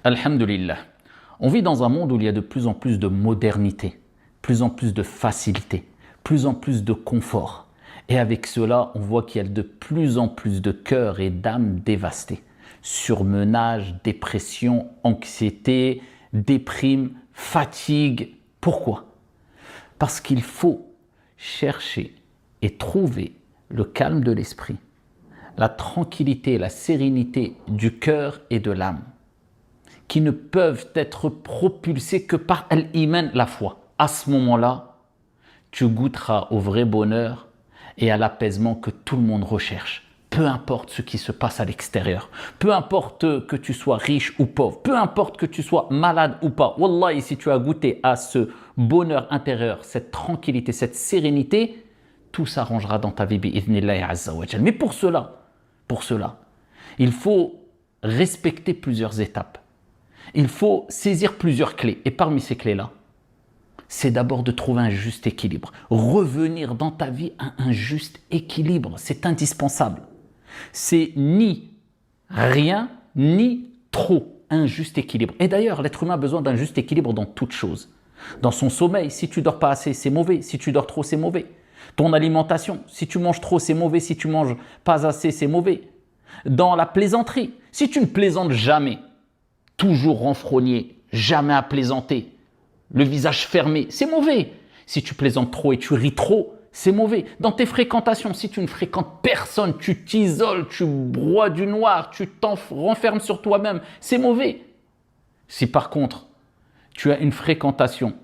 Alhamdulillah. On vit dans un monde où il y a de plus en plus de modernité, plus en plus de facilité, plus en plus de confort. Et avec cela, on voit qu'il y a de plus en plus de cœurs et d'âmes dévastés. Surmenage, dépression, anxiété, déprime, fatigue. Pourquoi? Parce qu'il faut chercher et trouver le calme de l'esprit, la tranquillité, la sérénité du cœur et de l'âme, qui ne peuvent être propulsés que par l'iman, la foi. À ce moment-là, tu goûteras au vrai bonheur et à l'apaisement que tout le monde recherche. Peu importe ce qui se passe à l'extérieur, peu importe que tu sois riche ou pauvre, peu importe que tu sois malade ou pas. Wallahi, si tu as goûté à ce bonheur intérieur, cette tranquillité, cette sérénité, tout s'arrangera dans ta vie bi'idhnillahi azza wa jal. Mais pour cela, il faut respecter plusieurs étapes. Il faut saisir plusieurs clés. Et parmi ces clés-là, c'est d'abord de trouver un juste équilibre. Revenir dans ta vie à un juste équilibre, c'est indispensable. C'est ni rien, ni trop, un juste équilibre. Et d'ailleurs, l'être humain a besoin d'un juste équilibre dans toute chose. Dans son sommeil, si tu dors pas assez, c'est mauvais. Si tu dors trop, c'est mauvais. Ton alimentation, si tu manges trop, c'est mauvais. Si tu manges pas assez, c'est mauvais. Dans la plaisanterie, si tu ne plaisantes jamais, toujours renfrogné, jamais à plaisanter, le visage fermé, c'est mauvais. Si tu plaisantes trop et tu ris trop, c'est mauvais. Dans tes fréquentations, si tu ne fréquentes personne, tu t'isoles, tu broies du noir, tu renfermes sur toi-même, c'est mauvais. Si par contre, tu as une fréquentation,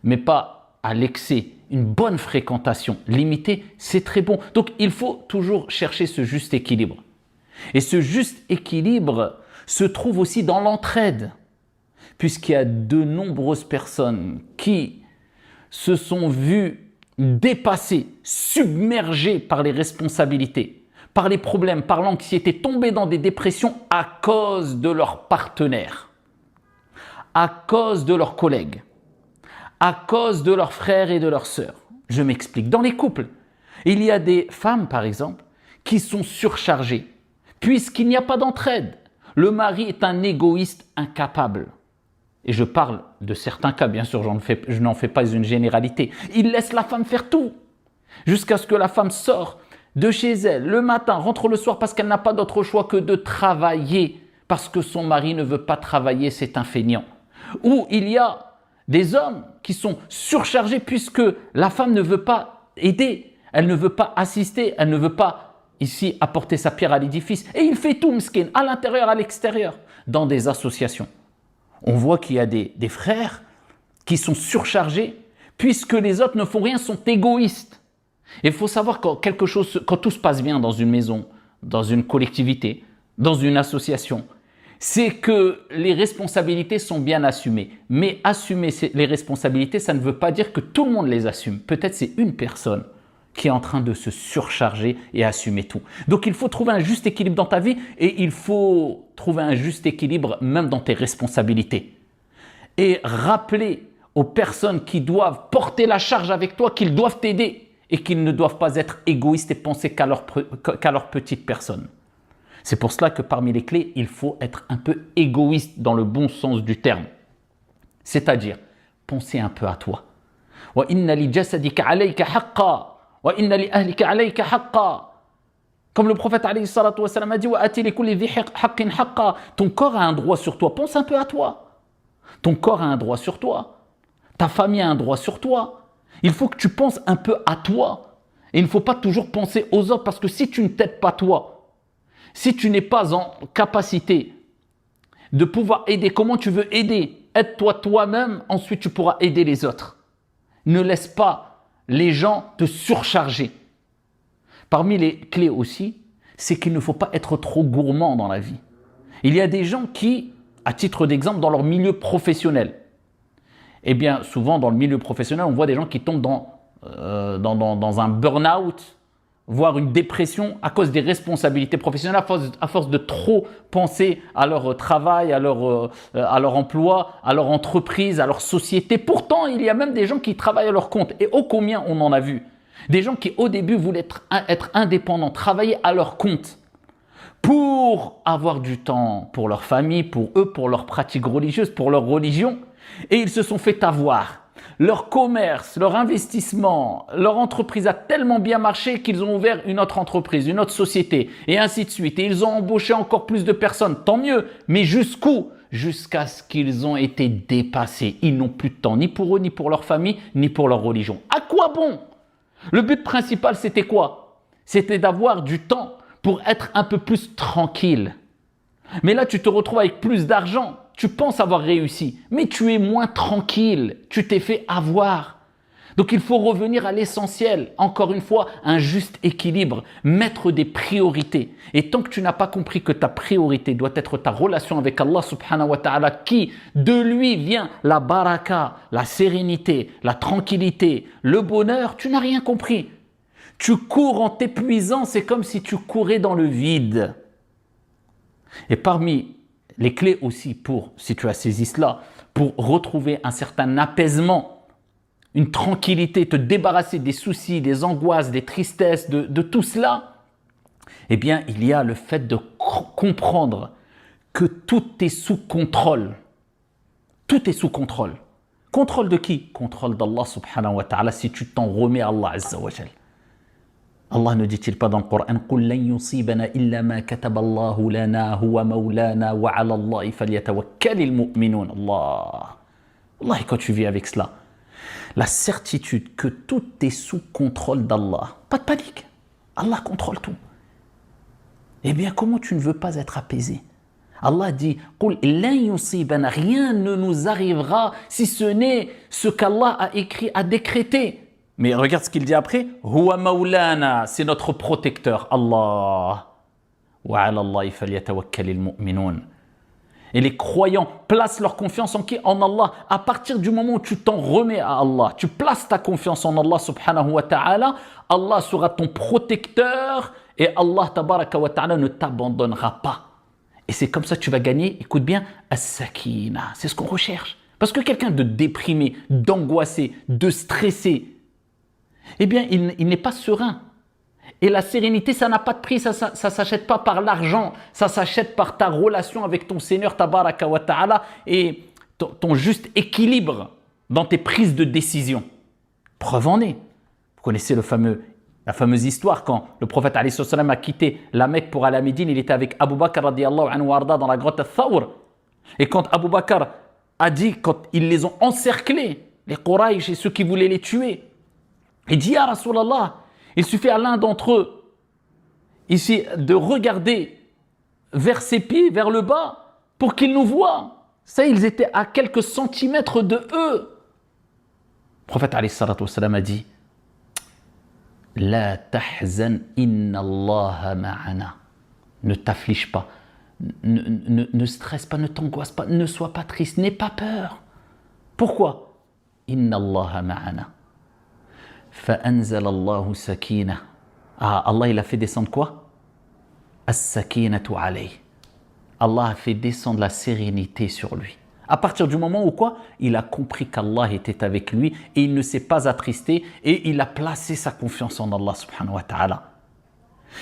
mais pas à l'excès, une bonne fréquentation limitée, c'est très bon. Donc, il faut toujours chercher ce juste équilibre. Et ce juste équilibre se trouve aussi dans l'entraide, puisqu'il y a de nombreuses personnes qui se sont vues dépassées, submergées par les responsabilités, par les problèmes, par l'anxiété, tombées dans des dépressions à cause de leurs partenaires, à cause de leurs collègues, à cause de leurs frères et de leurs sœurs. Je m'explique. Dans les couples, il y a des femmes, par exemple, qui sont surchargées, puisqu'il n'y a pas d'entraide. Le mari est un égoïste incapable. Et je parle de certains cas, bien sûr, je n'en fais pas une généralité. Il laisse la femme faire tout, jusqu'à ce que la femme sorte de chez elle le matin, rentre le soir parce qu'elle n'a pas d'autre choix que de travailler, parce que son mari ne veut pas travailler, c'est un feignant. Ou il y a des hommes qui sont surchargés puisque la femme ne veut pas aider, elle ne veut pas assister, elle ne veut pas ici apporter sa pierre à l'édifice. Et il fait tout, m'skin, à l'intérieur, à l'extérieur, dans des associations. On voit qu'il y a des frères qui sont surchargés puisque les autres ne font rien, sont égoïstes. Et il faut savoir quand tout se passe bien dans une maison, dans une collectivité, dans une association, c'est que les responsabilités sont bien assumées. Mais assumer les responsabilités, ça ne veut pas dire que tout le monde les assume. Peut-être c'est une personne qui est en train de se surcharger et assumer tout. Donc il faut trouver un juste équilibre dans ta vie et il faut trouver un juste équilibre même dans tes responsabilités. Et rappeler aux personnes qui doivent porter la charge avec toi qu'ils doivent t'aider et qu'ils ne doivent pas être égoïstes et penser qu'à leur petite personne. C'est pour cela que parmi les clés, il faut être un peu égoïste dans le bon sens du terme. C'est-à-dire, penser un peu à toi. Wa inna li jasadika alayka haqqa. Comme le prophète a dit, ton corps a un droit sur toi, pense un peu à toi. Ton corps a un droit sur toi, ta famille a un droit sur toi. Il faut que tu penses un peu à toi. Et il ne faut pas toujours penser aux autres, parce que si tu ne t'aides pas toi, si tu n'es pas en capacité de pouvoir aider, comment tu veux aider? Aide-toi toi-même, ensuite tu pourras aider les autres. Ne laisse pas les gens te surcharger. Parmi les clés aussi, c'est qu'il ne faut pas être trop gourmand dans la vie. Il y a des gens qui, à titre d'exemple, dans leur milieu professionnel, eh bien souvent dans le milieu professionnel, on voit des gens qui tombent dans un burn-out, voire une dépression à cause des responsabilités professionnelles, à force de trop penser à leur travail, à leur emploi, à leur entreprise, à leur société. Pourtant, il y a même des gens qui travaillent à leur compte. Et ô combien on en a vu. Des gens qui au début voulaient être indépendants, travailler à leur compte. pour avoir du temps pour leur famille, pour eux, pour leurs pratiques religieuses, pour leur religion. Et ils se sont fait avoir. Leur commerce, leur investissement, leur entreprise a tellement bien marché qu'ils ont ouvert une autre entreprise, une autre société, et ainsi de suite. Et ils ont embauché encore plus de personnes, tant mieux. Mais jusqu'où? Jusqu'à ce qu'ils ont été dépassés. Ils n'ont plus de temps, ni pour eux, ni pour leur famille, ni pour leur religion. À quoi bon? Le but principal, c'était quoi? C'était d'avoir du temps pour être un peu plus tranquille. Mais là, tu te retrouves avec plus d'argent. Tu penses avoir réussi, mais tu es moins tranquille. Tu t'es fait avoir. Donc, il faut revenir à l'essentiel. Encore une fois, un juste équilibre. Mettre des priorités. Et tant que tu n'as pas compris que ta priorité doit être ta relation avec Allah subhanahu wa ta'ala, qui de lui vient la baraka, la sérénité, la tranquillité, le bonheur, tu n'as rien compris. Tu cours en t'épuisant, c'est comme si tu courais dans le vide. Et parmi les clés aussi pour, si tu as saisi cela, pour retrouver un certain apaisement, une tranquillité, te débarrasser des soucis, des angoisses, des tristesses, de tout cela, eh bien, il y a le fait de comprendre que tout est sous contrôle. Tout est sous contrôle. Contrôle de qui? Contrôle d'Allah subhanahu wa ta'ala si tu t'en remets à Allah azza wa jal. Allah ne dit-il pas dans le Coran قُلْ لَنْ يُصِيبَنَا إِلَّا مَا كَتَبَ اللَّهُ لَنَا هُوَ مَوْلَانَا وَعَلَى اللَّهِ فَلْيَتَوَكَّلِ الْمُؤْمِنُونَ Allah. Allah, quand tu vis avec cela, la certitude que tout est sous contrôle d'Allah, pas de panique, Allah contrôle tout. Eh bien, comment tu ne veux pas être apaisé? Allah dit قُلْ لَنْ يُصِيبَنَا, rien ne nous arrivera si ce n'est ce qu'Allah a écrit, a décrété. Mais regarde ce qu'il dit après. Huwa maulana, c'est notre protecteur, Allah. Wa ala Allahi falyatawakkalil mu'minun. Et les croyants placent leur confiance en qui? En Allah. À partir du moment où tu t'en remets à Allah, tu places ta confiance en Allah subhanahu wa ta'ala, Allah sera ton protecteur et Allah tabaraka wa ta'ala ne t'abandonnera pas. Et c'est comme ça que tu vas gagner, écoute bien, as-sakina. C'est ce qu'on recherche. Parce que quelqu'un de déprimé, d'angoissé, de stressé, eh bien, il n'est pas serein. Et la sérénité, ça n'a pas de prix, ça s'achète pas par l'argent, ça s'achète par ta relation avec ton Seigneur, tabaraka wa ta'ala, et ton juste équilibre dans tes prises de décision. Preuve en est. Vous connaissez la fameuse histoire quand le prophète alayhi salam a quitté la Mecque pour aller à Médine, il était avec Abu Bakr radiyallahu anhu warda dans la grotte Al-Thawr. Et quand Abu Bakr a dit, quand ils les ont encerclés, les Quraysh et ceux qui voulaient les tuer, il dit, ya Rasulallah, il suffit à l'un d'entre eux ici de regarder vers ses pieds, vers le bas, pour qu'ils nous voient. Ça, ils étaient à quelques centimètres de eux. Le prophète alayhi salatu wassalam a dit, La tahzan inna Allah ma'ana. Ne t'afflige pas, ne stresse pas, ne t'angoisse pas, ne sois pas triste, n'aie pas peur. Pourquoi? Inna Allah ma'ana. فأنزل الله سكينة. Allah il a fait descendre quoi? As-sakinatu alayh. Allah a fait descendre la sérénité sur lui. À partir du moment où quoi? Il a compris qu'Allah était avec lui et il ne s'est pas attristé et il a placé sa confiance en Allah subhanahu wa ta'ala.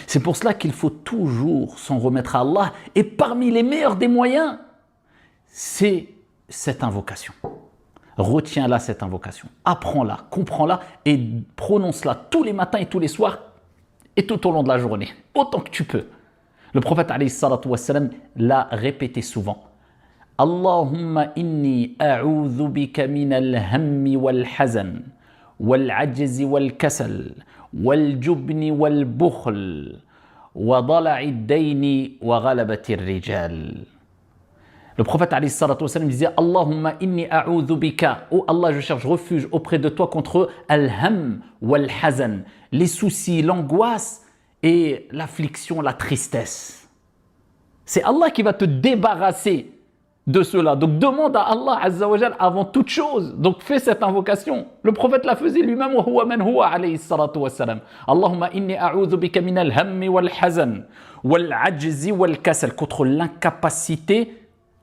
C'est pour cela qu'il faut toujours s'en remettre à Allah et parmi les meilleurs des moyens, c'est cette invocation. Retiens-la cette invocation, apprends-la, comprends-la et prononce-la tous les matins et tous les soirs et tout au long de la journée, autant que tu peux. Le prophète alayhi salatu wassalam l'a répété souvent. Allahumma inni a'udhu bika min al-hammi wal-hazan, wal-ajzi wal-kasal, wal-jubni wal-bukhl, wa dala'i ad-dayni wa ghalabati ar-rijal. Le prophète alayhi salatu wassalam disait Allahumma inni a'udhu bika. Oh Allah, je cherche refuge auprès de toi contre al-ham wal-hazan, les soucis, l'angoisse et l'affliction, la tristesse. C'est Allah qui va te débarrasser de cela. Donc demande à Allah azza wa jal avant toute chose. Donc fais cette invocation. Le prophète la faisait lui-même wa huwa man huwa alayhi salatu wassalam. Allahumma inni a'udhu bika min al-hammi wal-hazan wal-ajzi wal-kasal, contre l'incapacité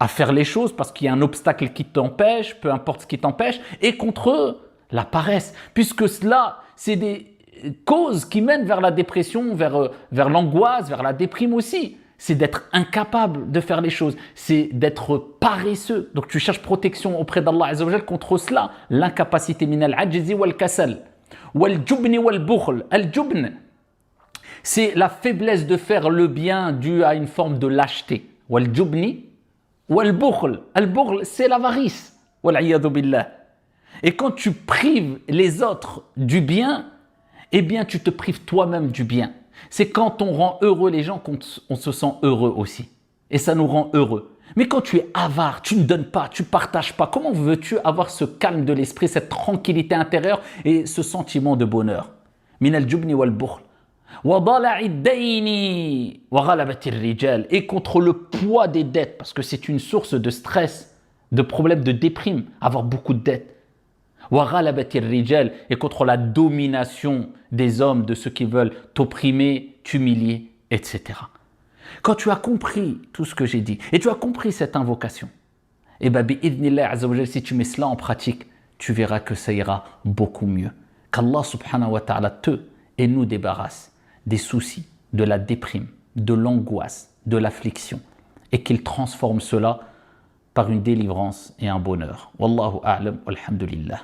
à faire les choses parce qu'il y a un obstacle qui t'empêche, peu importe ce qui t'empêche, et contre la paresse, puisque cela, c'est des causes qui mènent vers la dépression, vers l'angoisse, vers la déprime aussi. c'est d'être incapable de faire les choses, c'est d'être paresseux. Donc tu cherches protection auprès d'Allah Azza wa Jal contre cela, l'incapacité min al-ajzi wal-kasal, wal-jubni wal-bukhl. Al-jubn, c'est la faiblesse de faire le bien due à une forme de lâcheté. Wal-jubni wal-bukhl. Al-bukhl, c'est l'avarice. Wal-iyadu billah. Et quand tu prives les autres du bien, eh bien tu te prives toi-même du bien. C'est quand on rend heureux les gens qu'on se sent heureux aussi. Et ça nous rend heureux. Mais quand tu es avare, tu ne donnes pas, tu ne partages pas, comment veux-tu avoir ce calme de l'esprit, cette tranquillité intérieure et ce sentiment de bonheur? Min al-jubni wal-bukhl. Et contre le poids des dettes, parce que c'est une source de stress, de problèmes de déprime, avoir beaucoup de dettes. Et contre la domination des hommes, de ceux qui veulent t'opprimer, t'humilier, etc. Quand tu as compris tout ce que j'ai dit, et tu as compris cette invocation, et bien, si tu mets cela en pratique, tu verras que ça ira beaucoup mieux. Qu'Allah subhanahu wa ta'ala te et nous débarrasse des soucis, de la déprime, de l'angoisse, de l'affliction, et qu'il transforme cela par une délivrance et un bonheur. Wallahu a'lam, walhamdulillah.